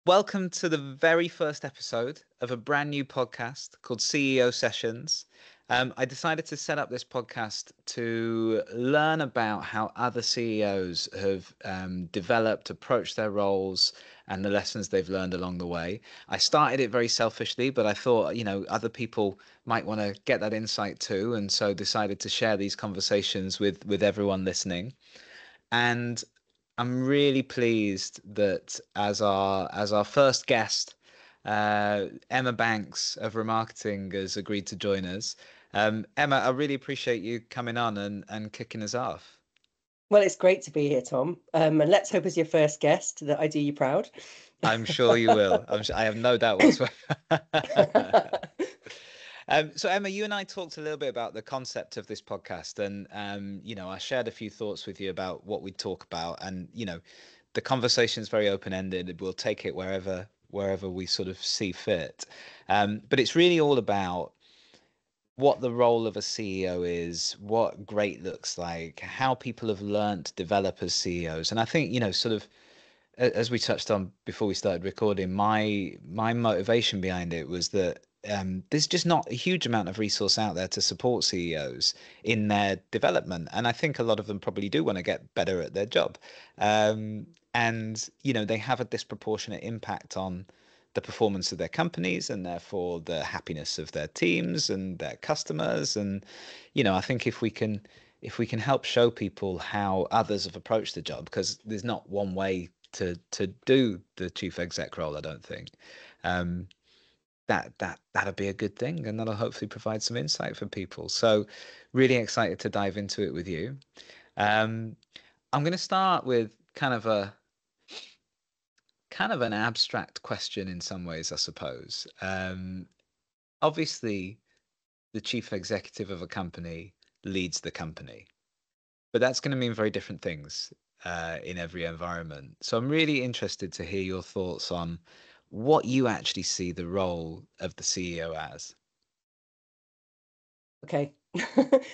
Welcome to the very first episode of a brand new podcast called CEO Sessions. I decided to set up this podcast to learn about how other CEOs have developed, approached their roles, and the lessons they've learned along the way. I started it very selfishly, but I thought, other people might want to get that insight too, and so decided to share these conversations with everyone listening. And I'm really pleased that as our first guest, Emma Banks of Remarketing has agreed to join us. Emma, I really appreciate you coming on and kicking us off. Well, it's great to be here, Tom. And let's hope as your first guest that I do you proud. I'm sure you will. I have no doubt whatsoever. So Emma, you and I talked a little bit about the concept of this podcast, and I shared a few thoughts with you about what we'd talk about, and the conversation's very open-ended. We'll take it wherever we sort of see fit, but it's really all about what the role of a CEO is, what great looks like, how people have learned to develop as CEOs, and I think sort of as we touched on before we started recording, my motivation behind it was that there's just not a huge amount of resource out there to support CEOs in their development, and I think a lot of them probably do want to get better at their job, and they have a disproportionate impact on the performance of their companies and therefore the happiness of their teams and their customers. And I think if we can help show people how others have approached the job, because there's not one way to do the chief exec role, I don't think. That'll be a good thing, and that'll hopefully provide some insight for people. So, really excited to dive into it with you. Um, I'm going to start with kind of an abstract question in some ways, I suppose. Obviously, the chief executive of a company leads the company, but that's going to mean very different things in every environment. So I'm really interested to hear your thoughts on what you actually see the role of the CEO as. Okay.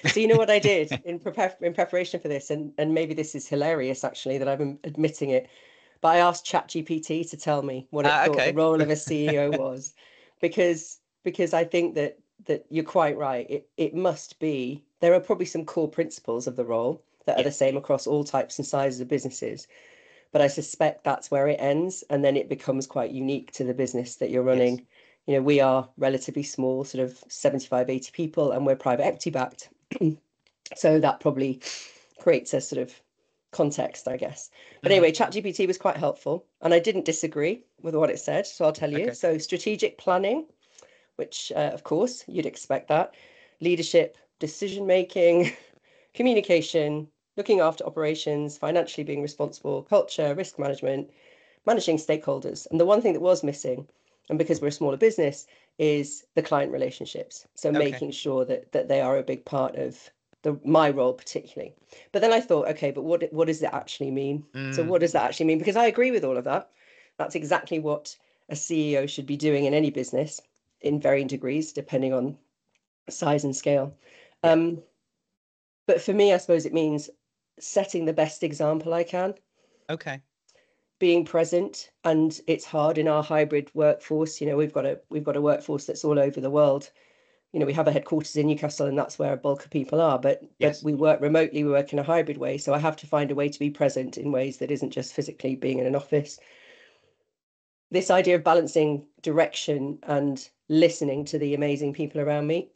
So you know what I did in preparation for this, and maybe this is hilarious actually that I'm admitting it, but I asked ChatGPT to tell me what it thought the Okay. role of a CEO was, because I think that you're quite right. It must be there are probably some core principles of the role that are Yeah. the same across all types and sizes of businesses. But I suspect that's where it ends, and then it becomes quite unique to the business that you're Yes. running. We are relatively small, sort of 75, 80 people, and we're private equity backed. So that probably creates a sort of context, I guess. But Hmm. anyway, ChatGPT was quite helpful, and I didn't disagree with what it said, so I'll tell you. Okay. So strategic planning, which of course you'd expect that, leadership, decision making, communication, looking after operations, financially being responsible, culture, risk management, managing stakeholders. And the one thing that was missing, and because we're a smaller business, is the client relationships. So Okay. making sure that they are a big part of my role particularly. But then I thought, okay, but what does that actually mean? So Mm, what does that actually mean? Because I agree with all of that. That's exactly what a CEO should be doing in any business in varying degrees, depending on size and scale. yeah. Um, but for me, I suppose it means setting the best example I can, Okay. being present, and it's hard in our hybrid workforce. We've got a workforce that's all over the world. We have a headquarters in Newcastle, and that's where a bulk of people are. But Yes. we work remotely, we work in a hybrid way. So I have to find a way to be present in ways that isn't just physically being in an office. This idea of balancing direction and listening to the amazing people around me.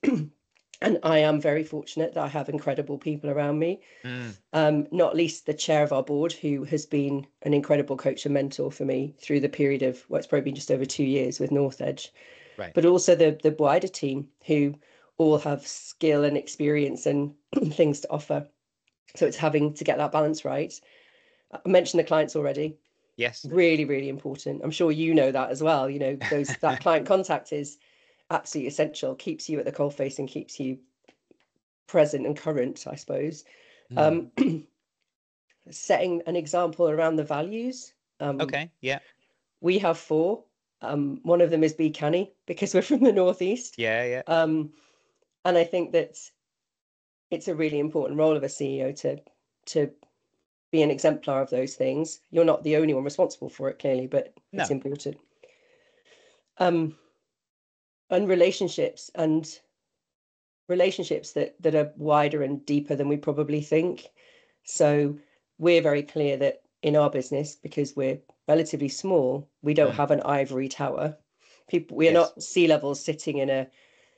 And I am very fortunate that I have incredible people around me, Mm, not least the chair of our board, who has been an incredible coach and mentor for me through the period of what's probably been just over 2 years with North Edge, right. but also the wider team who all have skill and experience and things to offer. So it's having to get that balance right. I mentioned the clients already. Yes. Really, really important. I'm sure you know that as well. That client contact is absolutely essential, keeps you at the coalface and keeps you present and current, I suppose. Mm, Um, Setting an example around the values. Um, okay. Yeah. we have four. One of them is be canny because we're from the northeast. Yeah. Yeah. Um, and I think that it's a really important role of a CEO to be an exemplar of those things. You're not the only one responsible for it, clearly, but it's No. important. Um, and relationships that are wider and deeper than we probably think. So we're very clear that in our business, because we're relatively small, we don't Mm. have an ivory tower. We are Yes. not C-levels sitting in a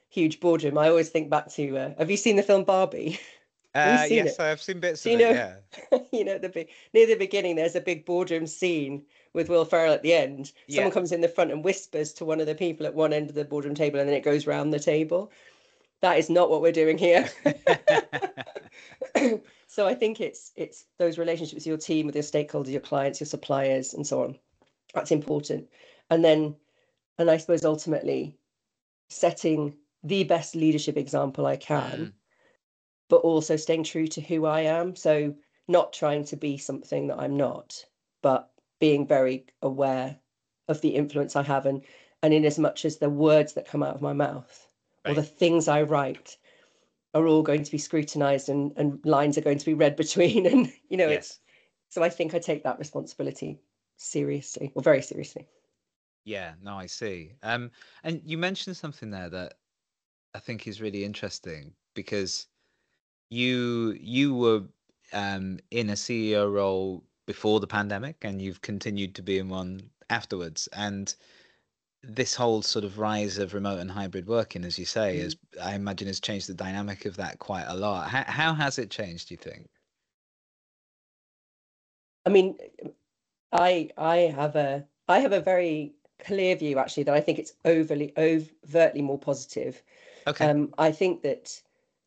huge boardroom. I always think back to, have you seen the film Barbie? Have you seen Yes, it? I've seen bits Do of you it. know, Yeah. near the beginning, there's a big boardroom scene with Will Ferrell at the end. Yeah. Someone comes in the front and whispers to one of the people at one end of the boardroom table, and then it goes round the table. That is not what we're doing here. So I think it's those relationships with your team, with your stakeholders, your clients, your suppliers, and so on. That's important. And then, and I suppose ultimately setting the best leadership example I can, Mm. but also staying true to who I am. So not trying to be something that I'm not, but being very aware of the influence I have, and in as much as the words that come out of my mouth or the Right. things I write are all going to be scrutinized, and lines are going to be read between, and it's, Yes. so I think I take that responsibility seriously, or very seriously. Yeah. No, I see. And you mentioned something there that I think is really interesting because you were in a CEO role before the pandemic, and you've continued to be in one afterwards. And this whole sort of rise of remote and hybrid working, as you say, is, I imagine, has changed the dynamic of that quite a lot. How has it changed, do you think? I mean, I have a very clear view, actually, that I think it's overtly more positive. Okay. I think that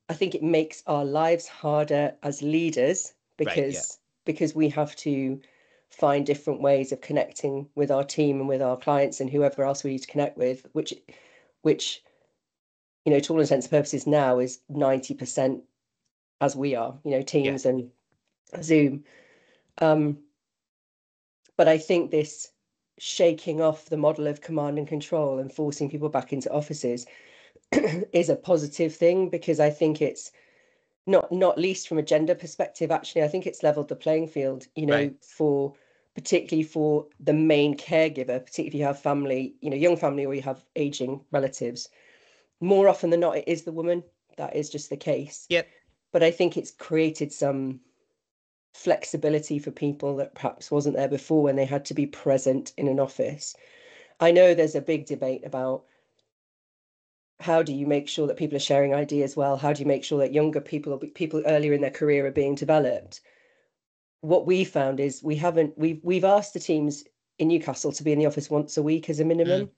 I think it makes our lives harder as leaders, Right. Yeah. because we have to find different ways of connecting with our team and with our clients and whoever else we need to connect with, which to all intents and purposes now is 90% as we are, Yeah. Teams and Zoom. Um, but I think this shaking off the model of command and control and forcing people back into offices is a positive thing, because I think it's not least from a gender perspective. Actually, I think it's leveled the playing field, Right. for particularly for the main caregiver, particularly if you have family, young family, or you have aging relatives. More often than not, it is the woman. That is just the case. Yep. But I think it's created some flexibility for people that perhaps wasn't there before, when they had to be present in an office. I know there's a big debate about how do you make sure that people are sharing ideas well? How do you make sure that younger people, or people earlier in their career, are being developed? What we found is we've asked the teams in Newcastle to be in the office once a week as a Mm. minimum.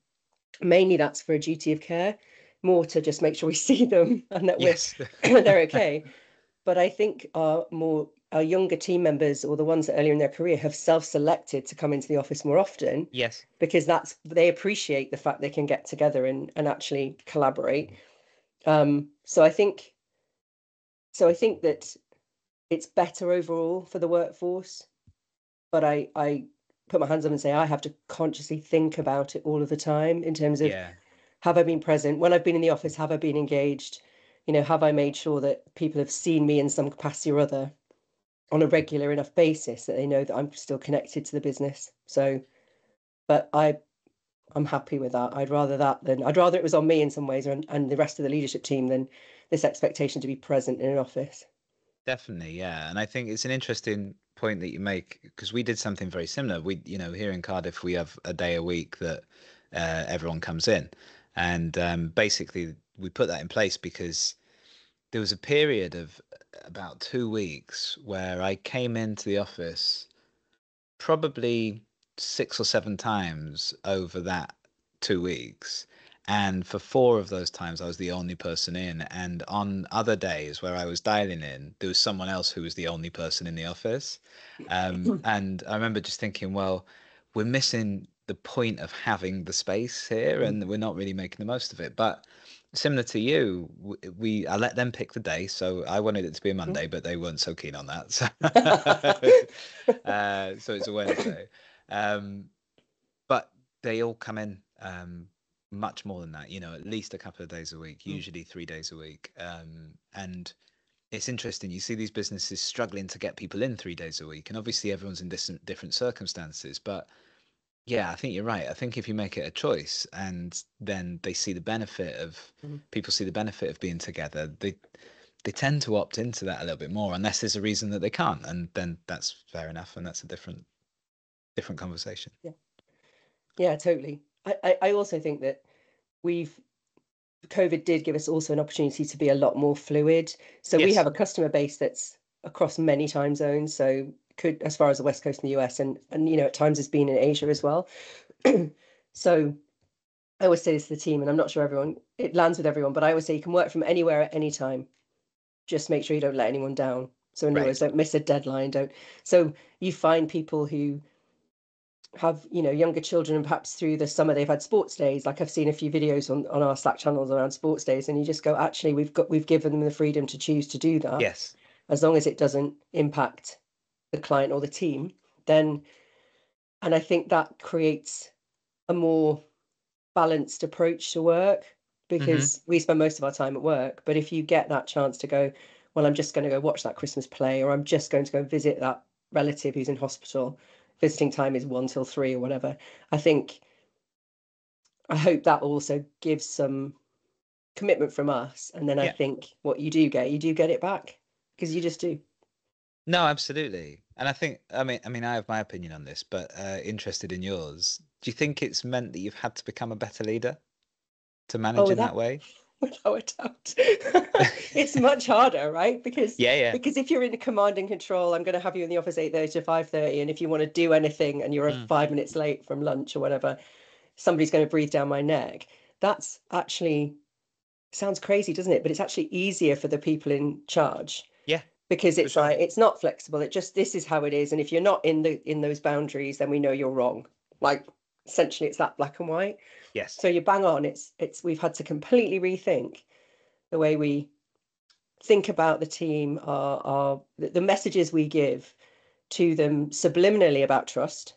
Mainly that's for a duty of care, more to just make sure we see them and that we're Yes. they're okay. But I think our younger team members, or the ones that earlier in their career, have self-selected to come into the office more often, Yes. because they appreciate the fact they can get together and actually collaborate. So I think that it's better overall for the workforce, but I put my hands up and say I have to consciously think about it all of the time, in terms of, Yeah. have I been present when I've been in the office? Have I been engaged? Have I made sure that people have seen me in some capacity or other on a regular enough basis that they know that I'm still connected to the business? So, but I'm happy with that. I'd rather it was on me in some ways, and the rest of the leadership team, than this expectation to be present in an office. Definitely, yeah. And I think it's an interesting point that you make, because we did something very similar. Here in Cardiff, we have a day a week that everyone comes in. And basically, we put that in place because there was a period of about 2 weeks where I came into the office probably 6 or 7 times over that 2 weeks. And for 4 of those times, I was the only person in. And on other days where I was dialing in, there was someone else who was the only person in the office. And I remember just thinking, well, we're missing the point of having the space here, and we're not really making the most of it. But similar to you, I let them pick the day. So I wanted it to be a Monday, but they weren't so keen on that. So, so it's a Wednesday. Um, but they all come in much more than that, at least a couple of days a week, usually 3 days a week. And It's interesting. You see these businesses struggling to get people in 3 days a week, and obviously everyone's in different circumstances. But yeah, I think you're right. I think if you make it a choice, and then they see the benefit of Mhm. people see the benefit of being together, they tend to opt into that a little bit more, unless there's a reason that they can't, and then that's fair enough, and that's a different conversation. Yeah, yeah, totally. I also think that we've COVID did give us also an opportunity to be a lot more fluid. So we have Yes. a customer base that's across many time zones. So could as far as the West Coast in the US and at times has been in Asia as well. So I always say this to the team, and I'm not sure everyone it lands with everyone, but I always say you can work from anywhere at any time. Just make sure you don't let anyone down. So in other words, Right. don't miss a deadline. Don't. So you find people who have younger children, and perhaps through the summer they've had sports days. Like I've seen a few videos on our Slack channels around sports days, and you just go, actually, we've given them the freedom to choose to do that, Yes. as long as it doesn't impact the client or the team. Then, and I think that creates a more balanced approach to work, Hmm. because we spend most of our time at work. But if you get that chance to go, well, I'm just going to go watch that Christmas play, or I'm just going to go visit that relative who's in hospital, visiting time is 1 till 3 or whatever. I hope that also gives some commitment from us. And then I Yeah. think what you do get it back, because you just do. No, absolutely. And I think, I mean, I have my opinion on this, but interested in yours. Do you think it's meant that you've had to become a better leader to Oh, manage in that way? without a doubt. It's much harder, right? Because Yeah, yeah. because if you're in command and control, I'm going to have you in the office 8:30 to 5:30, and if you want to do anything and you're Mm. 5 minutes late from lunch or whatever, somebody's going to breathe down my neck. That's actually sounds crazy, doesn't it? But it's actually easier for the people in charge, Yeah, because for it's sure. like it's not flexible. It just this is how it is, and if you're not in those boundaries, then we know you're wrong. Like essentially, it's that black and white. Yes. So you bang on. It's we've had to completely rethink the way we think about the team, our the messages we give to them subliminally about trust,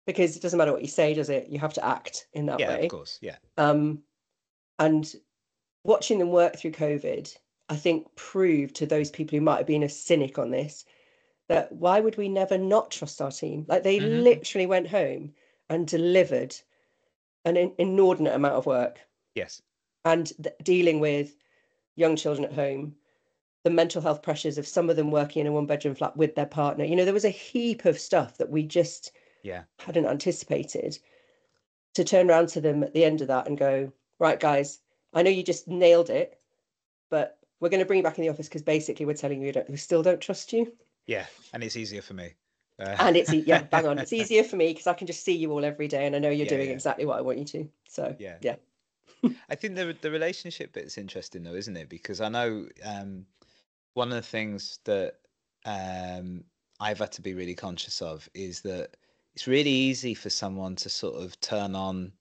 because it doesn't matter what you say, does it? You have to act in that Yeah, of way. course. Yeah. Um, and watching them work through COVID, I think proved to those people who might have been a cynic on this that why would we never not trust our team? Like they Hmm. literally went home and delivered an inordinate amount of work, Yes. and dealing with young children at home, the mental health pressures of some of them working in a one-bedroom flat with their partner. There was a heap of stuff that we just Yeah. hadn't anticipated. To turn around to them at the end of that and go, right, guys, I know you just nailed it, but we're going to bring you back in the office because basically we're telling you we still don't trust you. Yeah. And it's easier for me. And yeah, bang on. It's easier for me because I can just see you all every day and I know you're Yeah, doing yeah, exactly what I want you to. So, yeah. yeah. I think the relationship bit's interesting though, isn't it? Because I know one of the things that um, I've had to be really conscious of is that it's really easy for someone to sort of turn on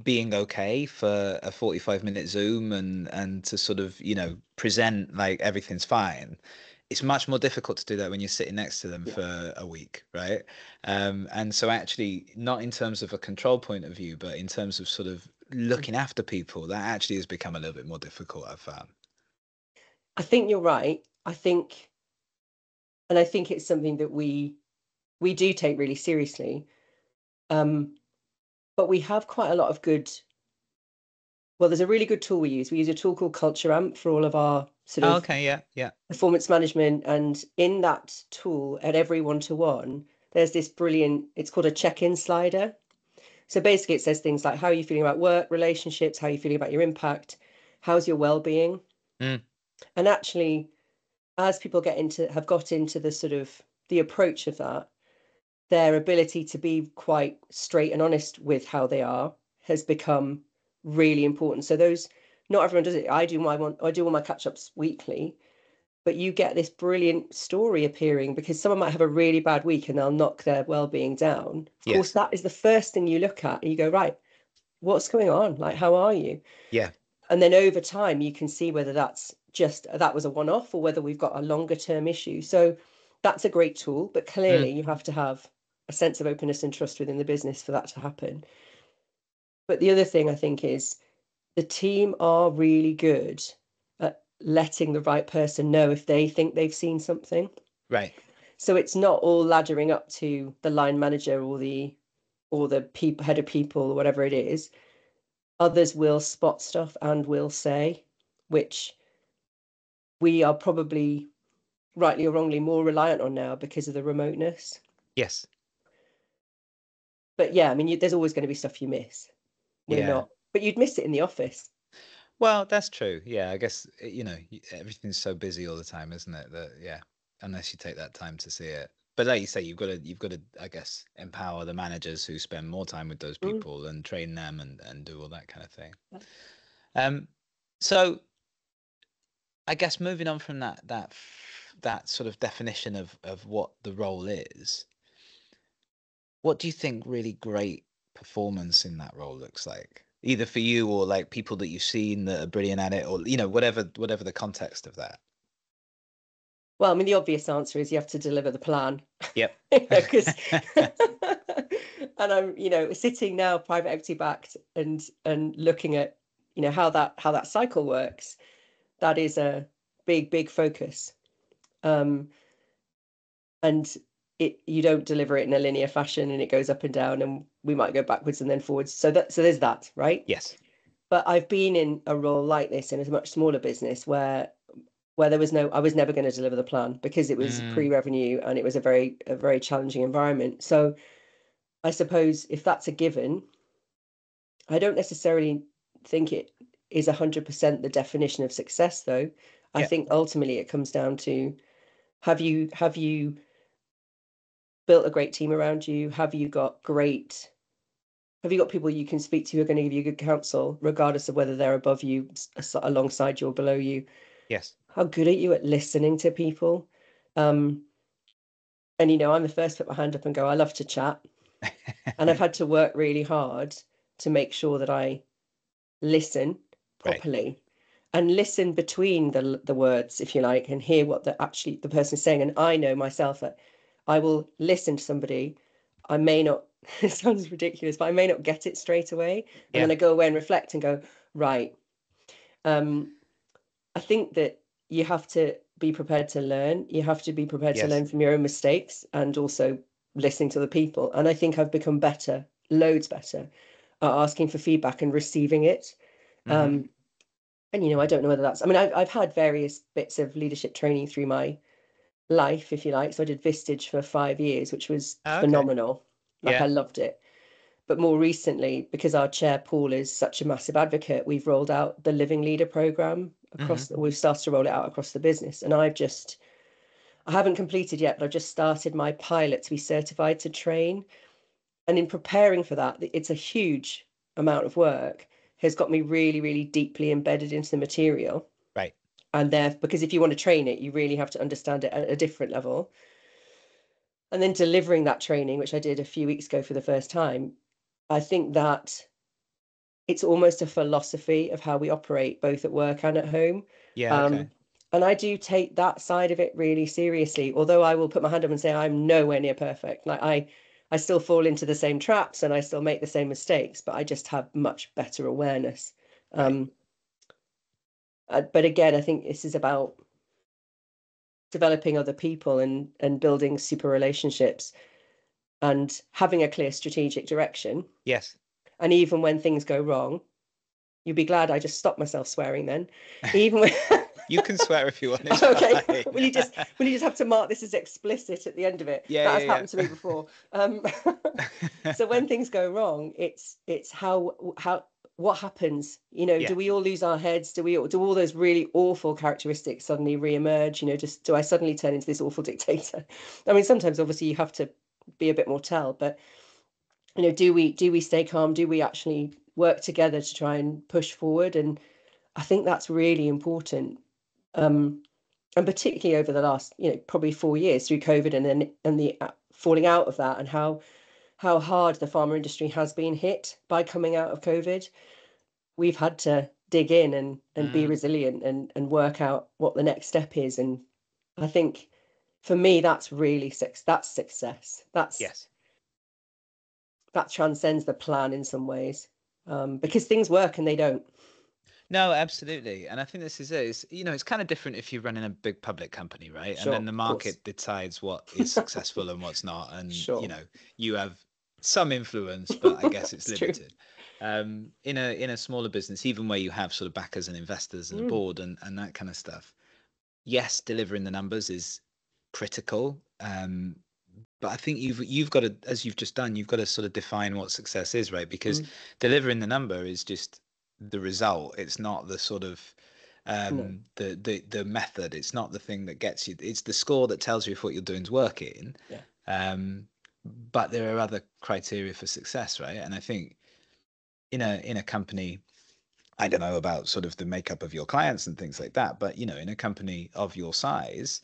being okay for a 45-minute Zoom and to sort of, present like everything's fine. It's much more difficult to do that when you're sitting next to them Yeah. for a week, right? And so actually, not in terms of a control point of view, but in terms of sort of looking after people, that actually has become a little bit more difficult, I've found. I think you're right. And I think it's something that we do take really seriously. Um, but we have quite a lot of good. Well, there's a really good tool we use. We use a tool called Culture Amp for all of our sort Oh, of okay, yeah, yeah. performance management. And in that tool, at every one-to-one, there's this brilliant, it's called a check-in slider. So basically, it says things like how are you feeling about work, relationships, how are you feeling about your impact, how's your well-being. Mm, And actually, as people have got into the sort of the approach of that, their ability to be quite straight and honest with how they are has become really important. So those, not everyone does it. I do all my catch-ups weekly, but you get this brilliant story appearing because someone might have a really bad week and they'll knock their well-being down. Of course, yes, that is the first thing you look at and you go, right, what's going on? Like, how are you? yeah. And then over time, you can see whether that was a one-off or whether we've got a longer term issue. So that's a great tool, but Mm, clearly you have to have a sense of openness and trust within the business for that to happen. But the other thing I think is the team are really good at letting the right person know if they think they've seen something. Right. So it's not all laddering up to the line manager or the people, head of people, or whatever it is. Others will spot stuff and will say, which we are probably rightly or wrongly more reliant on now because of the remoteness. Yes. But yeah, I mean, there's always going to be stuff you miss. We're Yeah. not, but you'd miss it in the office. Well, that's true. Yeah, I guess, everything's so busy all the time, isn't it? That, yeah, unless you take that time to see it. But like you say, you've got to, I guess, empower the managers who spend more time with those Mm. people and train them and do all that kind of thing. So I guess moving on from that sort of definition of what the role is, what do you think really great performance in that role looks like? Either for you or like people that you've seen that are brilliant at it, or whatever the context of that. Well, I mean, the obvious answer is you have to deliver the plan. Yep. Because and I'm, sitting now private equity backed and looking at, how that cycle works. That is a big focus. And you don't deliver it in a linear fashion, and it goes up and down, and we might go backwards and then forwards. So there's that, right? Yes. But I've been in a role like this in a much smaller business where I was never going to deliver the plan because it was pre-revenue and it was a very challenging environment. So I suppose if that's a given, I don't necessarily think it is 100% the definition of success, though. I Yeah. think ultimately it comes down to have you built a great team around you? Have you got people you can speak to who are going to give you good counsel, regardless of whether they're above you, alongside you, or below you? Yes. How good are you at listening to people? And I'm the first to put my hand up and go, I love to chat. And I've had to work really hard to make sure that I listen Right. properly and listen between the words, if you like, and hear what the person is saying. And I know myself that I will listen to somebody. I may not, it sounds ridiculous, but I may not get it straight away. And Yeah. then I go away and reflect and go, right. I think that you have to be prepared to learn. You have to be prepared to Yes. learn from your own mistakes and also listening to the people. And I think I've become better, loads better, at asking for feedback and receiving it. And I don't know whether that's, I mean, I've had various bits of leadership training through my life, if you like. So I did Vistage for 5 years, which was Oh, okay. phenomenal. Like, Yeah. I loved it. But more recently, because our chair, Paul, is such a massive advocate, we've rolled out the Living Leader program we've started to roll it out across the business. And I haven't completed yet, but I've just started my pilot to be certified to train. And in preparing for that, it's a huge amount of work, has got me really, really deeply embedded into the material. Right. And because if you want to train it, you really have to understand it at a different level. And then delivering that training, which I did a few weeks ago for the first time, I think that it's almost a philosophy of how we operate both at work and at home. Yeah. Okay. Um, and I do take that side of it really seriously, although I will put my hand up and say I'm nowhere near perfect. Like I still fall into the same traps and I still make the same mistakes, but I just have much better awareness. Right. But again, I think this is about developing other people and building super relationships and having a clear strategic direction. Yes. And even when things go wrong, you'd be glad I just stopped myself swearing then. Even when You can swear if you want. It's okay, fine. will you just have to mark this as explicit at the end of it? Yeah. That has Yeah. happened to me before. Yeah. So when things go wrong, it's how what happens? Yeah. Do we all lose our heads? Do all those really awful characteristics suddenly re-emerge? Just do I suddenly turn into this awful dictator? I mean, sometimes obviously you have to be a bit more tell, but do we stay calm? Do we actually work together to try and push forward? And I think that's really important. And particularly over the last, probably 4 years through COVID and the falling out of that, and how hard the pharma industry has been hit by coming out of COVID. We've had to dig in and be resilient and work out what the next step is. And I think for me, that's really that's success. Yes. That transcends the plan in some ways, because things work and they don't. No, absolutely. And I think this is it. It's, it's kind of different if you're running a big public company, right? And then Sure, the of course. market decides what is successful and what's not. And, Sure. you have some influence, but I guess it's It's true. limited. In a smaller business, even where you have sort of backers and investors and a Mm, board and that kind of stuff, yes, delivering the numbers is critical. But I think you've got to, as you've just done, you've got to sort of define what success is, right? Because mm, delivering the number is just the result. It's not the sort of no. the method. It's not the thing that gets you. It's the score that tells you if what you're doing is working. Yeah. Um, but there are other criteria for success, right? And I think in a company, I don't know about sort of the makeup of your clients and things like that, but in a company of your size,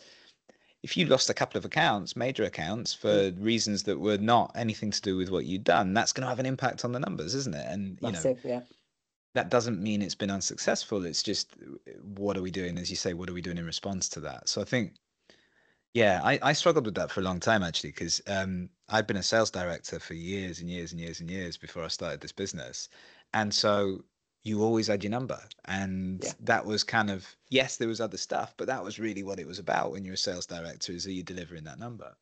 if you lost a couple of accounts, major accounts, Mm, for reasons that were not anything to do with what you'd done, that's going to have an impact on the numbers, isn't it? And, massive. Yeah. that doesn't mean it's been unsuccessful. It's just, what are we doing? As you say, what are we doing in response to that? So I think, yeah, I struggled with that for a long time, actually, because I'd been a sales director for years and years and years and years before I started this business. And so you always had your number. And Yeah. that was kind of, yes, there was other stuff, but that was really what it was about when you're a sales director, is, are you delivering that number?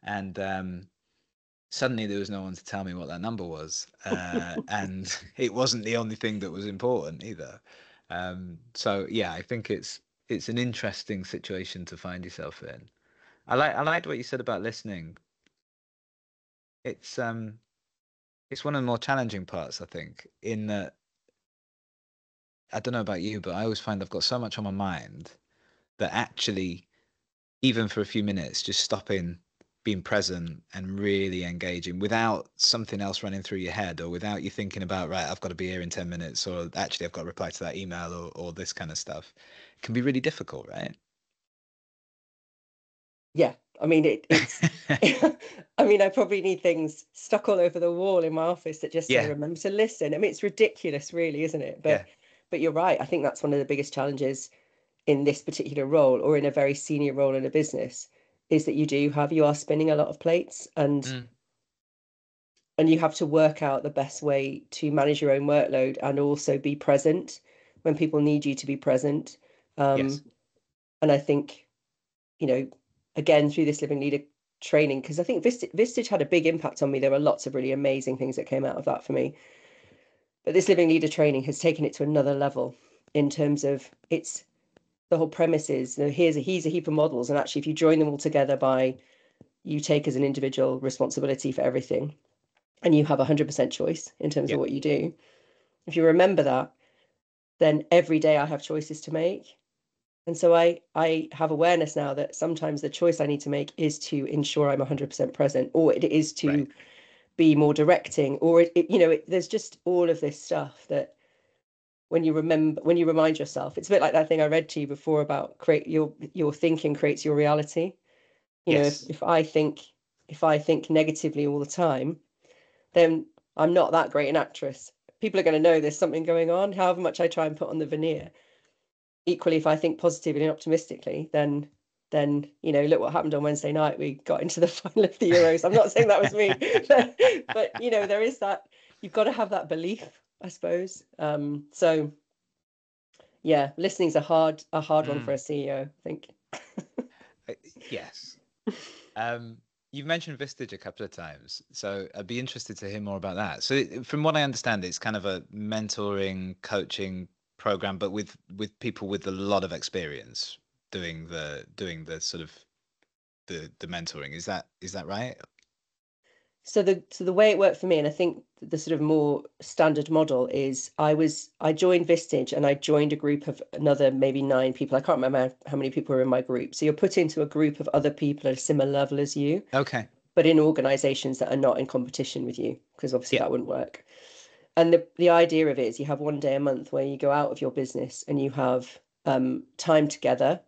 And suddenly there was no one to tell me what that number was. And it wasn't the only thing that was important either. So yeah, I think it's an interesting situation to find yourself in. I liked what you said about listening. It's it's one of the more challenging parts, I think, in that, I don't know about you, but I always find I've got so much on my mind that actually, even for a few minutes, just stopping, being present and really engaging without something else running through your head, or without you thinking about, right, I've got to be here in 10 minutes, or actually I've got to reply to that email, or this kind of stuff, can be really difficult, right? Yeah. I mean, it's, I mean, I probably need things stuck all over the wall in my office that just say, Yeah, remember to listen. I mean, it's ridiculous, really, isn't it? yeah. But you're right. I think that's one of the biggest challenges in this particular role, or in a very senior role in a business, is that you are spinning a lot of plates, Mm, and you have to work out the best way to manage your own workload and also be present when people need you to be present. yes. Um, and I think, you know, again, through this living leader training, because I think Vistage had a big impact on me. There were lots of really amazing things that came out of that for me. But this living leader training has taken it to another level in terms of it's the whole premise is, here's a heap of models. And actually, if you join them all together by you take as an individual responsibility for everything, and you have 100% choice in terms Yeah. of what you do. If you remember that, then every day I have choices to make. And so I have awareness now that sometimes the choice I need to make is to ensure I'm 100% present, or it is Right. to be more directing, or there's just all of this stuff that when you remind yourself, it's a bit like that thing I read to you before about create your thinking creates your reality. Yes. If I think negatively all the time, then I'm not that great an actress. People are going to know there's something going on, however much I try and put on the veneer. Equally, if I think positively and optimistically, then look what happened on Wednesday night. We got into the final of the Euros. I'm not saying that was me, but there is that. You've got to have that belief, I suppose. So yeah, listening's a hard one for Mm, a CEO, I think. uh, yes. Um, you've mentioned Vistage a couple of times, so I'd be interested to hear more about that. So, from what I understand, it's kind of a mentoring, coaching program, but with people with a lot of experience doing the sort of the mentoring. Is that right? So the way it worked for me, and I think the sort of more standard model is I joined Vistage, and I joined a group of another maybe 9 people. I can't remember how many people were in my group. So you're put into a group of other people at a similar level as you, Okay. but in organizations that are not in competition with you, because obviously Yeah. that wouldn't work. And the idea of it is you have one day a month where you go out of your business and you have time together.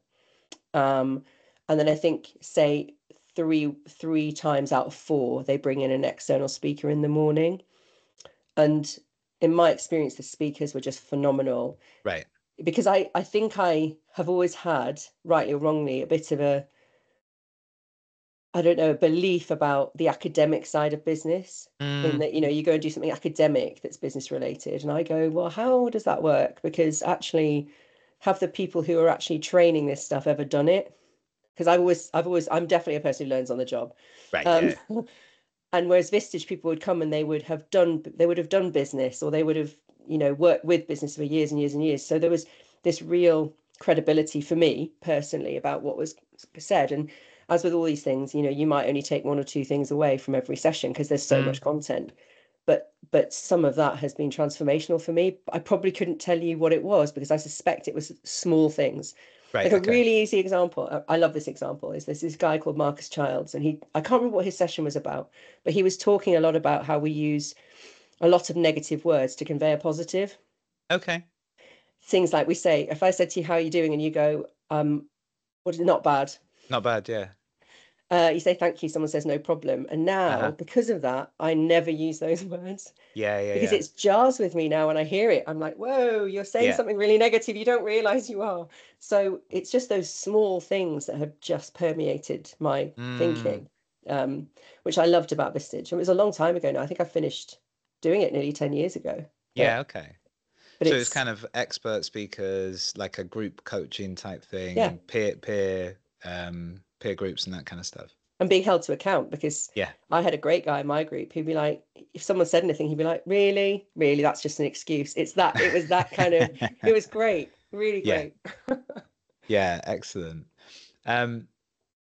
Um, and then I think, say, three times out of four, they bring in an external speaker in the morning. And in my experience, the speakers were just phenomenal, Right. because I think I have always had, rightly or wrongly, a bit of a, I don't know, a belief about the academic side of business, in Mm, that, you go and do something academic that's business related. And I go, well, how does that work? Because actually, have the people who are actually training this stuff ever done it? Because I'm definitely a person who learns on the job. right. Um, Yeah. and whereas Vistage people would come and they would have done business, or they would have, worked with business for years and years and years. So there was this real credibility for me personally about what was said. And as with all these things, you might only take one or two things away from every session because there's so Mm, much content. But some of that has been transformational for me. I probably couldn't tell you what it was because I suspect it was small things. right. Like a Okay. really easy example, I love this example, is there's this guy called Marcus Childs, and I can't remember what his session was about, but he was talking a lot about how we use a lot of negative words to convey a positive. Okay. Things like, we say, if I said to you, how are you doing? And you go, what is it, not bad. Not bad. Yeah. You say thank you, someone says no problem. And now, Uh-huh. because of that, I never use those words Yeah. Yeah. because Yeah. it's jars with me now when I hear it. I'm like, whoa, you're saying Yeah. something really negative. You don't realize you are. So it's just those small things that have just permeated my Mm, thinking, which I loved about Vistage. And it was a long time ago now. I think I finished doing it nearly 10 years ago. yeah. But Okay. but So it's it's, kind of expert speakers, like a group coaching type yeah, thing, peer groups and that kind of stuff. I'm being held to account because Yeah. I had a great guy in my group who'd be like, if someone said anything, he'd be like, really? Really? That's just an excuse. It was that kind of, it was great, really Yeah. great. Yeah. Excellent. Um,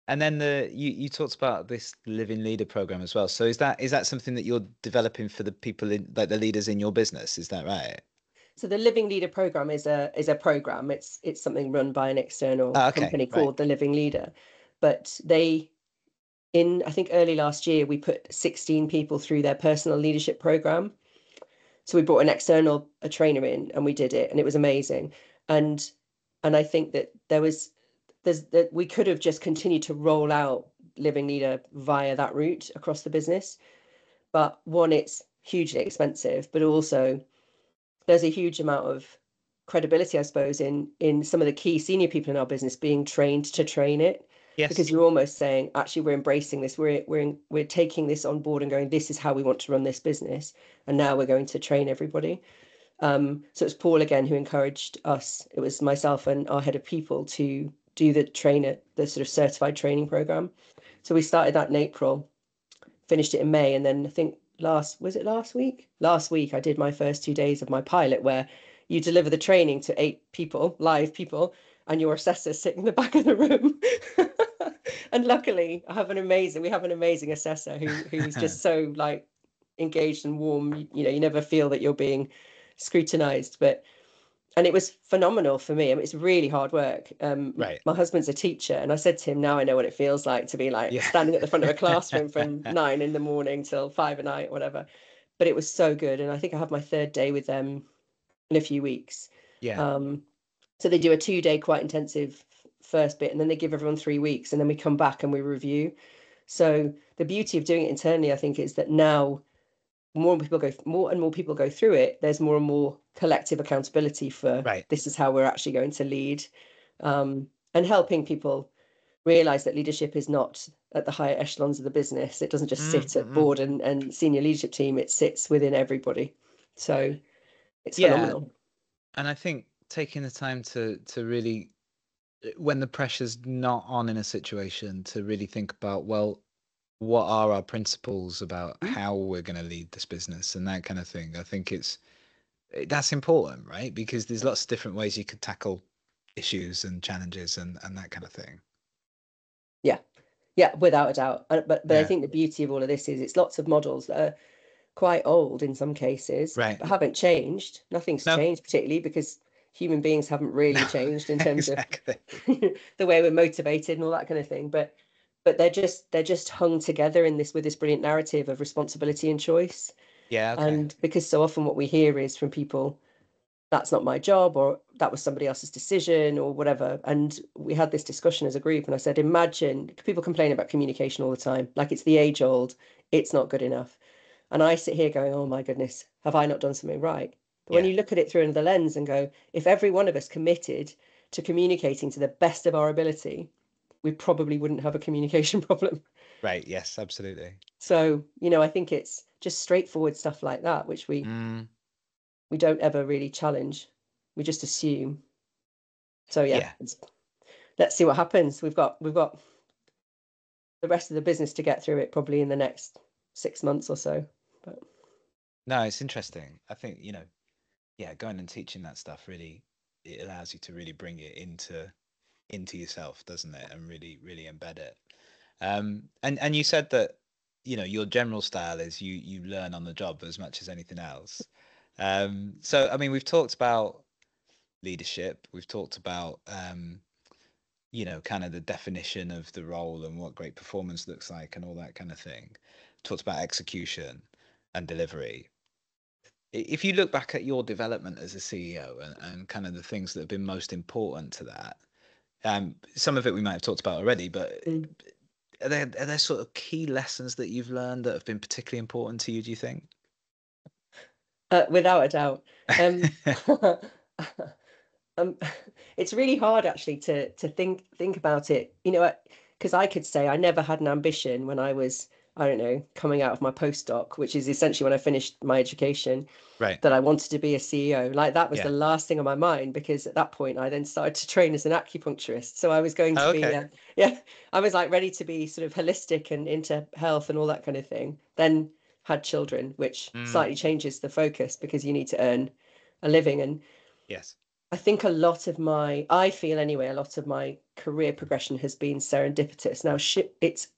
and then you talked about this Living Leader program as well. So is that something that you're developing for the people in like the leaders in your business? Is that right? So the Living Leader program is a program. It's something run by an external Oh, okay. company Right. called the Living Leader. But I think early last year, we put 16 people through their personal leadership program. So we brought an external a trainer in and we did it, and it was amazing. And and I think that that we could have just continued to roll out Living Leader via that route across the business. But one, it's hugely expensive, but also there's a huge amount of credibility, I suppose, in some of the key senior people in our business being trained to train it, Yes. because you're almost saying, actually, we're embracing this, we're taking this on board and going, this is how we want to run this business, and now we're going to train everybody. So it's Paul again who encouraged us. It was myself and our head of people to do the sort of certified training program. So we started that in April, finished it in May, and then I think was it last week? Last week I did my first 2 days of my pilot, where you deliver the training to 8 people, live people, and your assessor sitting in the back of the room. And luckily we have an amazing assessor who's just so like engaged and warm. You never feel that you're being scrutinized, and it was phenomenal for me. I mean, it's really hard work. Right. My husband's a teacher, and I said to him, now I know what it feels like to be like Yeah. standing at the front of a classroom from 9 in the morning till 5 at night, whatever. But it was so good, and I think I have my third day with them in a few weeks. Yeah. Um, so they do a 2 day quite intensive first bit, and then they give everyone 3 weeks, and then we come back and we review. So the beauty of doing it internally, I think, is that now more and more people go through it, there's more and more collective accountability for Right. this is how we're actually going to lead, and helping people realize that leadership is not at the higher echelons of the business. It doesn't just Mm, sit mm, at mm. board and senior leadership team. It sits within everybody. So it's Yeah. phenomenal. And I think taking the time to really, when the pressure's not on in a situation, to really think about, well, what are our principles about Mm. how we're going to lead this business and that kind of thing. I think that's important, right? Because there's lots of different ways you could tackle issues and challenges and that kind of thing. Yeah, yeah, without a doubt. But I Yeah. think the beauty of all of this is it's lots of models that are quite old in some cases, Right. but haven't changed. Nothing's No. changed particularly because human beings haven't No. really changed in terms of Exactly. the way we're motivated and all that kind of thing. But they're just hung together in this with this brilliant narrative of responsibility and choice. Yeah. Okay. And because so often what we hear is from people, that's not my job, or that was somebody else's decision, or whatever. And we had this discussion as a group, and I said, imagine people complain about communication all the time, like it's the age old, it's not good enough. And I sit here going, oh my goodness, have I not done something right? But when Yeah. you look at it through another lens and go, if every one of us committed to communicating to the best of our ability, we probably wouldn't have a communication problem. Right. Yes, absolutely. So, I think it's just straightforward stuff like that, which we don't ever really challenge. We just assume. So yeah, Yeah. let's see what happens. We've got the rest of the business to get through it probably in the next 6 months or so. But No, it's interesting. I think, yeah, going and teaching that stuff really, it allows you to really bring it into yourself, doesn't it? And really, really embed it. And you said that, your general style is you learn on the job as much as anything else. So I mean, we've talked about leadership. We've talked about kind of the definition of the role and what great performance looks like and all that kind of thing. Talked about execution and delivery. If you look back at your development as a CEO and kind of the things that have been most important to that, some of it we might have talked about already, but are there sort of key lessons that you've learned that have been particularly important to you, do you think? without a doubt. Um, um, it's really hard actually to think about it, because I could say I never had an ambition when I was, I don't know, coming out of my postdoc, which is essentially when I finished my education, Right. that I wanted to be a CEO. Like that was the Yeah. last thing on my mind, because at that point I then started to train as an acupuncturist. So I was going to Oh, be, okay. yeah, I was like ready to be sort of holistic and into health and all that kind of thing. Then had children, which Mm, slightly changes the focus because you need to earn a living. And yes. I think I feel anyway, a lot of my career progression has been serendipitous. Now,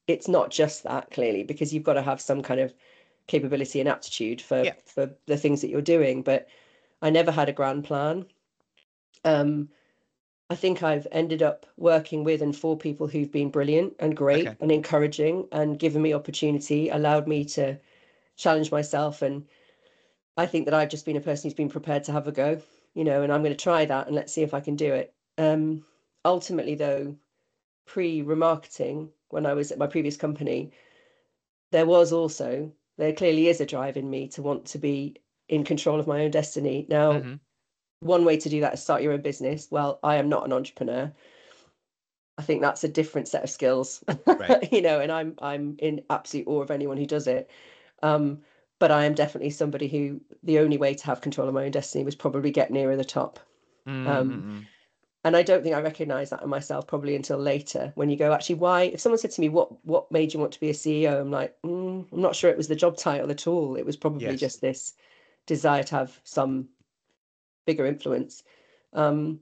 it's not just that, clearly, because you've got to have some kind of capability and aptitude for Yeah. the things that you're doing. But I never had a grand plan. Um, I think I've ended up working with and for people who've been brilliant and great Okay. and encouraging and given me opportunity, allowed me to challenge myself. And I think that I've just been a person who's been prepared to have a go, and I'm going to try that and let's see if I can do it. Ultimately, though, pre-remarketing, when I was at my previous company, there clearly is a drive in me to want to be in control of my own destiny. Now, Hmm. one way to do that is start your own business. Well, I am not an entrepreneur. I think that's a different set of skills, Right. and I'm in absolute awe of anyone who does it. Um, but I am definitely somebody who the only way to have control of my own destiny was probably get nearer the top. Um, Mm-mm. and I don't think I recognized that in myself probably until later when you go, actually, why, if someone said to me, what made you want to be a CEO? I'm like, I'm not sure it was the job title at all. It was probably Yes. just this desire to have some bigger influence. Um,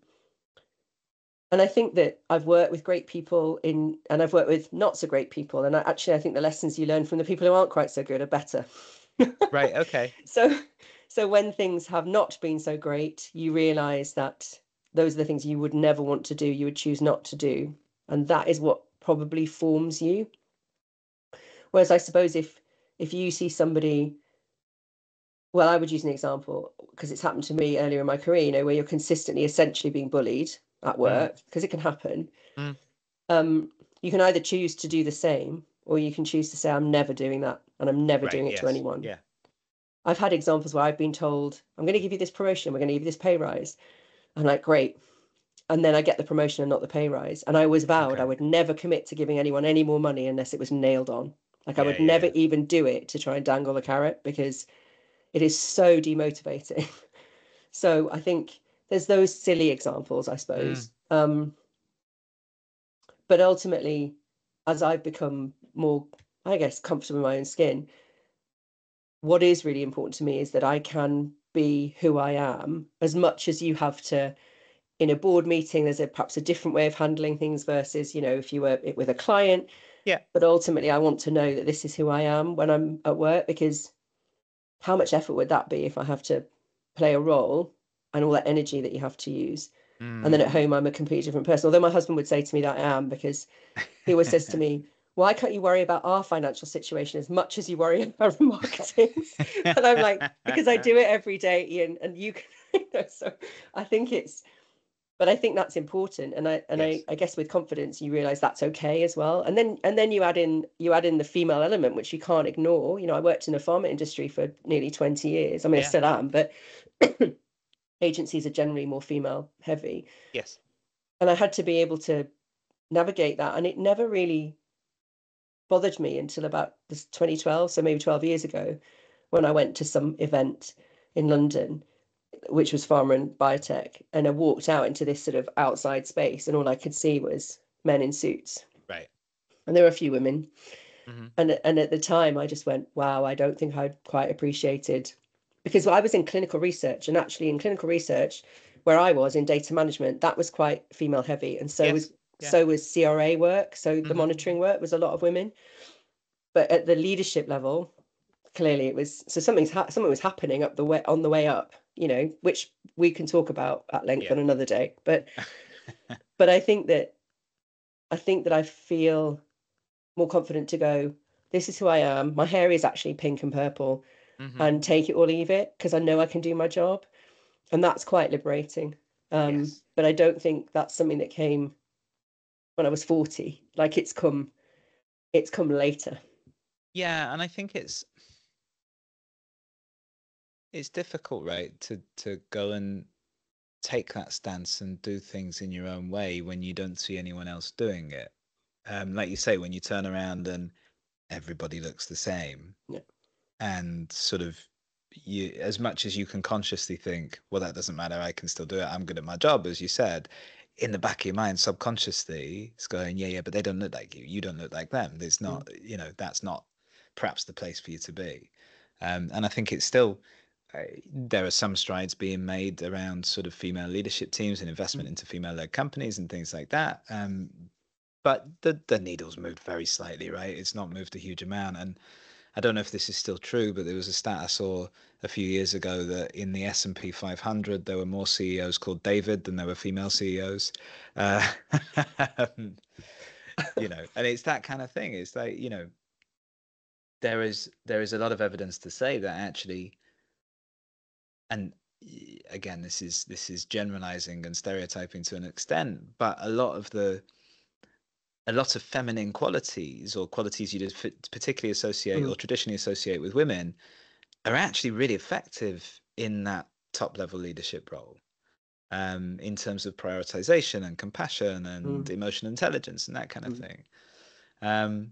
and I think that I've worked with great people and I've worked with not so great people. And I think the lessons you learn from the people who aren't quite so good are better. Right. Okay. So, so when things have not been so great, you realize that those are the things you would never want to do, you would choose not to do. And that is what probably forms you. Whereas I suppose if you see somebody, well, I would use an example because it's happened to me earlier in my career, where you're consistently essentially being bullied at Mm, work, because it can happen. mm. Um, you can either choose to do the same, or you can choose to say, I'm never doing that, and I'm never Right. doing it to Yes. anyone. Yeah. I've had examples where I've been told, I'm going to give you this promotion, we're going to give you this pay rise. I'm like, great. And then I get the promotion and not the pay rise. And I always vowed I Okay. would never commit to giving anyone any more money unless it was nailed on. Like I Yeah. would Yeah. never Yeah. even do it to try and dangle the carrot, because it is so demotivating. So I think there's those silly examples, I Mm, suppose. But ultimately, as I've become more, I guess, comfortable in my own skin, what is really important to me is that I can be who I am, as much as you have to in a board meeting. There's perhaps a different way of handling things versus, if you were with a client. yeah. But ultimately, I want to know that this is who I am when I'm at work, because how much effort would that be if I have to play a role and all that energy that you have to use? And then Mm. at home, I'm a completely different person. Although my husband would say to me that I am, because he always says to me, why can't you worry about our financial situation as much as you worry about marketing's? And I'm like, because I do it every day, Ian, and you can, so I think but I think that's important. And Yes. I guess with confidence, you realize that's okay as well. And then you add in the female element, which you can't ignore. I worked in the pharma industry for nearly 20 years. I mean, I Yeah. still am, but agencies are generally more female heavy. Yes. And I had to be able to navigate that. And it never really bothered me until about this 2012, so maybe 12 years ago, when I went to some event in London, which was pharma and biotech, and I walked out into this sort of outside space, and all I could see was men in suits, Right. and there were a few women. Hmm. And at the time, I just went, wow, I don't think I'd quite appreciated, because I was in clinical research, and actually in clinical research, where I was in data management, that was quite female heavy, and Yes. Yeah. so was CRA work. So the Hmm. monitoring work was a lot of women, but at the leadership level, clearly it was. So something was happening up the way on the way up, which we can talk about at length Yeah. on another day. But I think that I feel more confident to go, this is who I am. My hair is actually pink and purple, Hmm. and take it or leave it, because I know I can do my job. And that's quite liberating. Yes. But I don't think that's something that came when I was 40. Like it's come later. Yeah, and I think it's difficult, right, to go and take that stance and do things in your own way when you don't see anyone else doing it. Like you say, when you turn around and everybody looks the same, Yeah. and sort of you, as much as you can consciously think, well, that doesn't matter, I can still do it, I'm good at my job, as you said, in the back of your mind, subconsciously, it's going, yeah, but they don't look like you don't look like them. It's Mm, not, that's not perhaps the place for you to be. And I think it's still, there are some strides being made around sort of female leadership teams and investment mm, into female-led companies and things like that. But the needle's moved very slightly, right? It's not moved a huge amount. And I don't know if this is still true, but there was a stat I saw a few years ago that in the S&P 500 there were more CEOs called David than there were female CEOs. Uh, and it's that kind of thing. It's like, there is a lot of evidence to say that actually, and again, this is generalizing and stereotyping to an extent, but a lot of feminine qualities, or qualities you just particularly associate or mm, traditionally associate with women, are actually really effective in that top level leadership role, in terms of prioritization and compassion and mm, emotional intelligence and that kind of mm. thing. Um,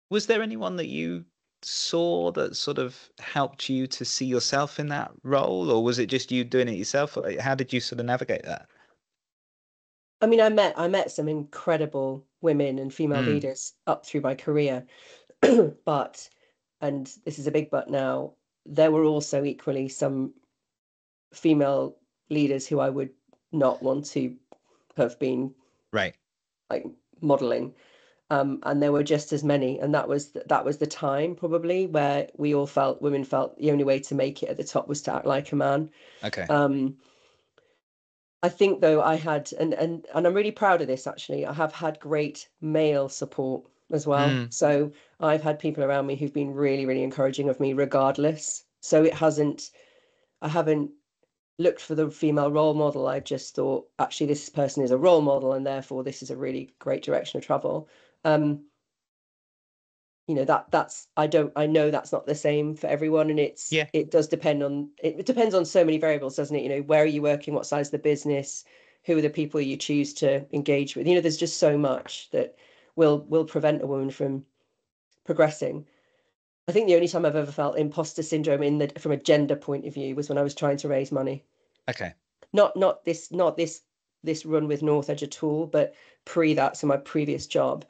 was there anyone that you saw that sort of helped you to see yourself in that role, or was it just you doing it yourself? Like, how did you sort of navigate that? I mean, I met some incredible women and female Mm, leaders up through my career, but, and this is a big but now, there were also equally some female leaders who I would not want to have been right. like modeling. And there were just as many, and that was the time probably where women felt the only way to make it at the top was to act like a man. Okay. Um, I think though I had, and I'm really proud of this actually. I have had great male support as well. Mm, So I've had people around me who've been really, really encouraging of me regardless. So I haven't looked for the female role model. I just thought actually this person is a role model, and therefore this is a really great direction of travel. Um, that's I know that's not the same for everyone, and yeah. it depends on so many variables, doesn't it? Where are you working, what size of the business, who are the people you choose to engage with? There's just so much that will prevent a woman from progressing. I think the only time I've ever felt imposter syndrome from a gender point of view was when I was trying to raise money. Okay. Not this run with North Edge at all, but pre that, so my previous job,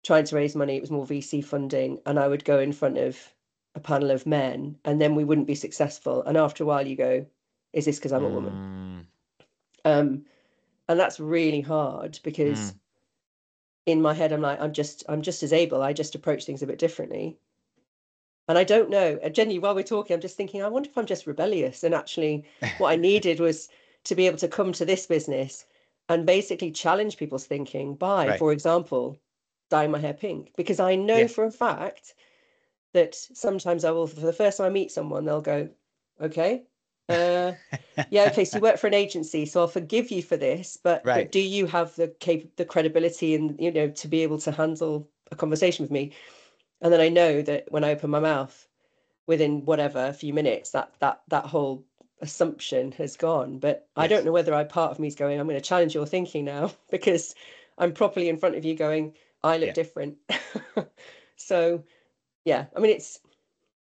trying to raise money, it was more VC funding, and I would go in front of a panel of men, and then we wouldn't be successful. And after a while, you go, "Is this because I'm a woman?" Mm, Um, and that's really hard because mm, in my head, I'm like, I'm just as able. I just approach things a bit differently. And I don't know. And Jenny, while we're talking, I'm just thinking, I wonder if I'm just rebellious. And actually, what I needed was to be able to come to this business and basically challenge people's thinking by, right. for example, dyeing my hair pink. Because I know Yeah. for a fact that sometimes I will, for the first time I meet someone, they'll go, okay, uh, yeah, okay, so you work for an agency, so I'll forgive you for this, but Right. do you have the credibility and to be able to handle a conversation with me? And then I know that when I open my mouth, within whatever a few minutes, that whole assumption has gone. But I don't Yes. know whether part of me is going, I'm going to challenge your thinking now because I'm properly in front of you going, I look Yeah. different. So yeah, I mean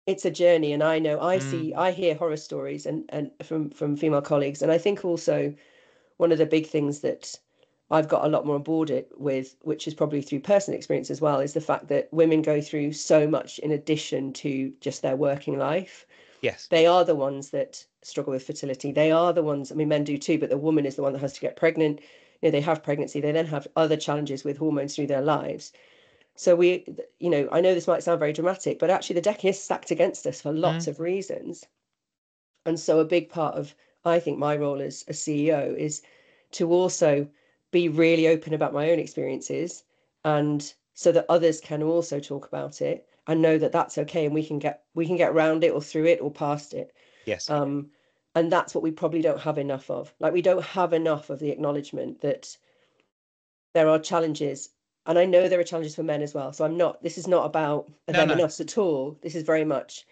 it's a journey, and I know Mm. I hear horror stories and from female colleagues, and I think also one of the big things that I've got a lot more on board it with, which is probably through personal experience as well, is the fact that women go through so much in addition to just their working life. Yes. They are the ones that struggle with fertility. They are the ones, I mean, men do too, but the woman is the one that has to get pregnant. You know, they have pregnancy, they then have other challenges with hormones through their lives. So I know this might sound very dramatic, but actually the deck is stacked against us for lots Mm. of reasons. And so a big part of, I think, my role as a CEO is to also be really open about my own experiences, and so that others can also talk about it and know that that's okay, and we can get around it or through it or past it. Yes. Um, and that's what we probably don't have enough of. Like, we don't have enough of the acknowledgement that there are challenges. And I know there are challenges for men as well. So this is not about No, them and no. us at all. This is very much,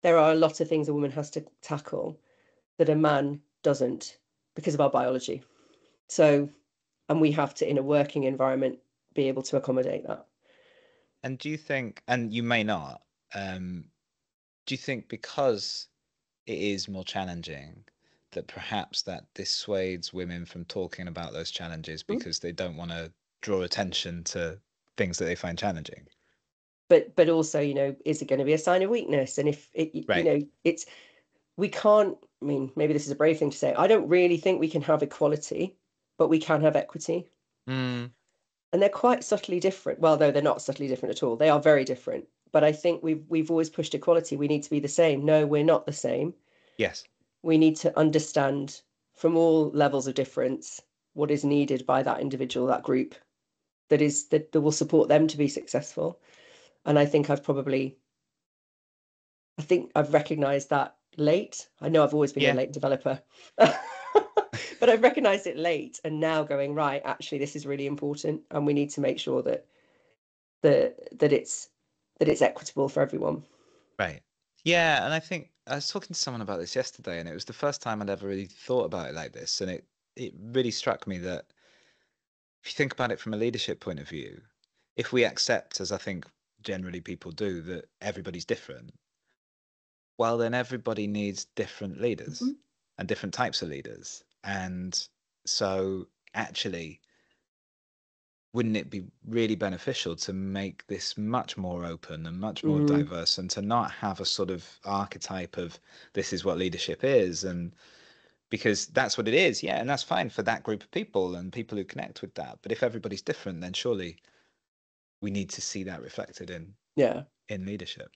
there are a lot of things a woman has to tackle that a man doesn't because of our biology. So, and we have to, in a working environment, be able to accommodate that. And do you think, and you may not, do you think because it is more challenging that perhaps that dissuades women from talking about those challenges Mm. because they don't want to draw attention to things that they find challenging? But also, is it going to be a sign of weakness? And if it, Right. it's, we can't, I mean, maybe this is a brave thing to say. I don't really think we can have equality, but we can have equity. Mm. And they're quite subtly different. Well, no, they're not subtly different at all. They are very different. But I think we've always pushed equality. We need to be the same. No, we're not the same. Yes. We need to understand from all levels of difference what is needed by that individual, that group, that will support them to be successful. And I think I've recognized that late. I know I've always been a Yeah. late developer, but I've recognized it late, and now going, right, actually this is really important, and we need to make sure that it's equitable for everyone. Right. Yeah, and I think I was talking to someone about this yesterday, and it was the first time I'd ever really thought about it like this, and it really struck me that if you think about it from a leadership point of view, if we accept, as I think generally people do, that everybody's different, well, then everybody needs different leaders Mhm. and different types of leaders. And so, actually, wouldn't it be really beneficial to make this much more open and much more Mm, diverse and to not have a sort of archetype of this is what leadership is? And because that's what it is, yeah, and that's fine for that group of people and people who connect with that. But if everybody's different, then surely we need to see that reflected yeah, in leadership.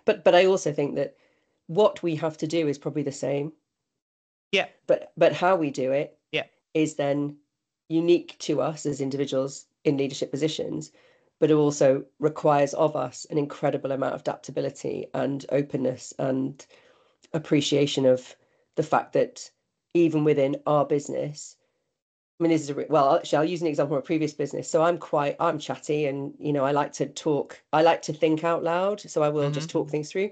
but I also think that what we have to do is probably the same, Yeah, but how we do it yeah, is then unique to us as individuals in leadership positions, but it also requires of us an incredible amount of adaptability and openness and appreciation of the fact that even within our business, I mean, this is well, actually, I'll use an example of a previous business. So I'm chatty, and I like to talk, I like to think out loud. So I will just hmm talk things through.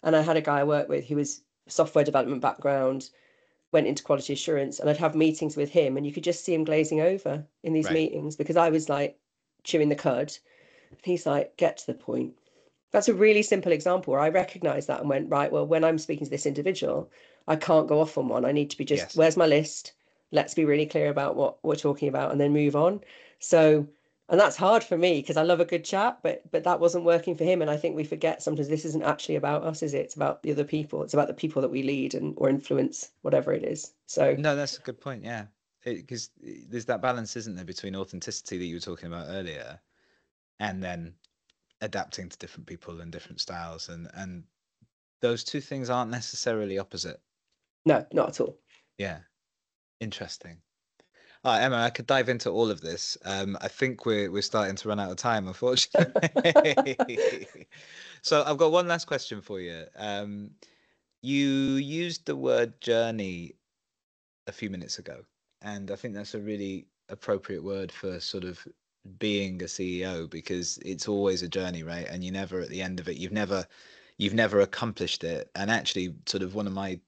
And I had a guy I worked with who was software development background, went into quality assurance, and I'd have meetings with him, and you could just see him glazing over in these right. meetings because I was like chewing the cud. And he's like, get to the point. That's a really simple example where I recognized that and went, right, well, when I'm speaking to this individual, I can't go off on one. I need to be just, Yes. where's my list? Let's be really clear about what we're talking about and then move on. So, and that's hard for me because I love a good chat, but that wasn't working for him. And I think we forget sometimes this isn't actually about us, is it? It's about the other people. It's about the people that we lead and or influence, whatever it is. So, No, that's a good point. Yeah, because there's that balance, isn't there, between authenticity that you were talking about earlier, and then adapting to different people and different styles, and those two things aren't necessarily opposite. no, not at all. Yeah, interesting. Emma, I could dive into all of this. I think we're starting to run out of time, unfortunately. So I've got one last question for you. You used the word journey a few minutes ago, and I think that's a really appropriate word for sort of being a CEO because it's always a journey, right? And you never at the end of it, you've never accomplished it. And actually, sort of one of my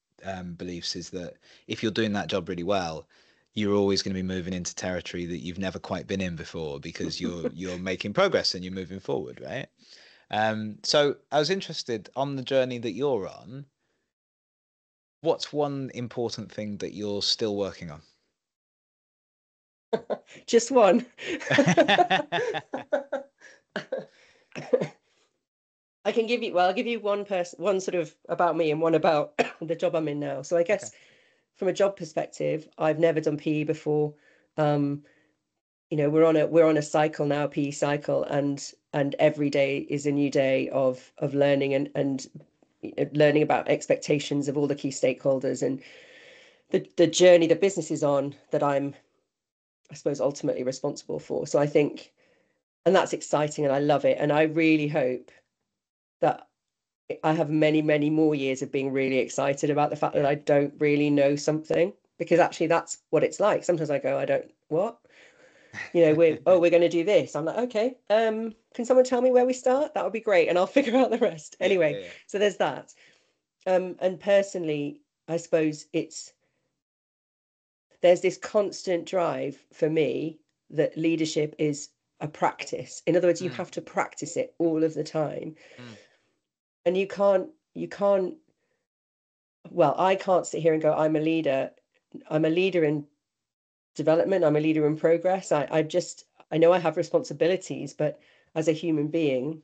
beliefs is that if you're doing that job really well, you're always going to be moving into territory that you've never quite been in before, because you're making progress and you're moving forward, right? So I was interested on the journey that you're on. What's one important thing that you're still working on? Just one. I'll give you one sort of about me and one about the job I'm in now. So I Okay. guess from a job perspective, I've never done PE before. We're on a cycle now, PE cycle, and every day is a new day of learning and learning about expectations of all the key stakeholders and the journey the business is on that I'm, I suppose, ultimately responsible for. So I think, and that's exciting and I love it. And I really hope that I have many, many more years of being really excited about the fact that Yeah. I don't really know something, because Yeah. actually that's what it's like. Sometimes I go, I don't, what? We're going to do this. I'm like, okay, can someone tell me where we start? That would be great. And I'll figure out the rest. Yeah, Anyway, yeah, so there's that. And personally, I suppose there's this constant drive for me that leadership is a practice. In other words, you yeah. have to practice it all of the time. Mm, And you can't, well, I can't sit here and go, I'm a leader. I'm a leader in development. I'm a leader in progress. I know I have responsibilities, but as a human being,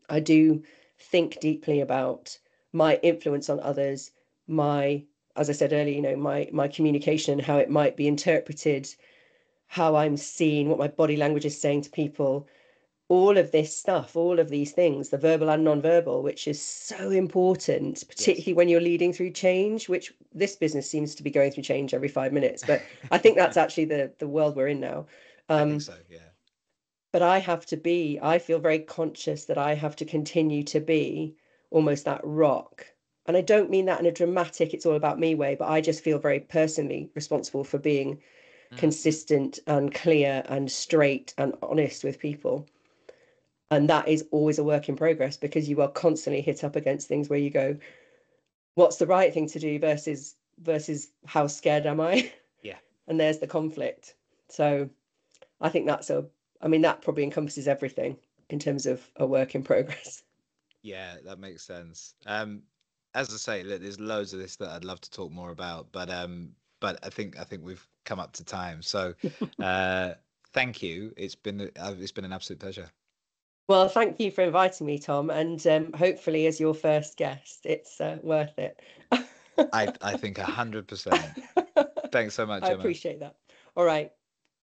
I do think deeply about my influence on others, my, as I said earlier, my communication, how it might be interpreted, how I'm seen, what my body language is saying to people, all of this stuff, all of these things, the verbal and non-verbal, which is so important, yes. particularly when you're leading through change, which this business seems to be going through change every 5 minutes. But I think that's actually the world we're in now. I think Um, so, yeah. but I feel very conscious that I have to continue to be almost that rock. And I don't mean that in a dramatic, it's all about me way, but I just feel very personally responsible for being Mm, consistent and clear and straight and honest with people. And that is always a work in progress, because you are constantly hit up against things where you go, what's the right thing to do versus how scared am I? yeah. And there's the conflict. So I think that probably encompasses everything in terms of a work in progress. Yeah, that makes sense. As I say, look, there's loads of this that I'd love to talk more about, but I think we've come up to time. So, uh, thank you. It's been an absolute pleasure. Well, thank you for inviting me, Tom, and hopefully, as your first guest, it's worth it. I think 100%. Thanks so I much, Emma. appreciate that. All right.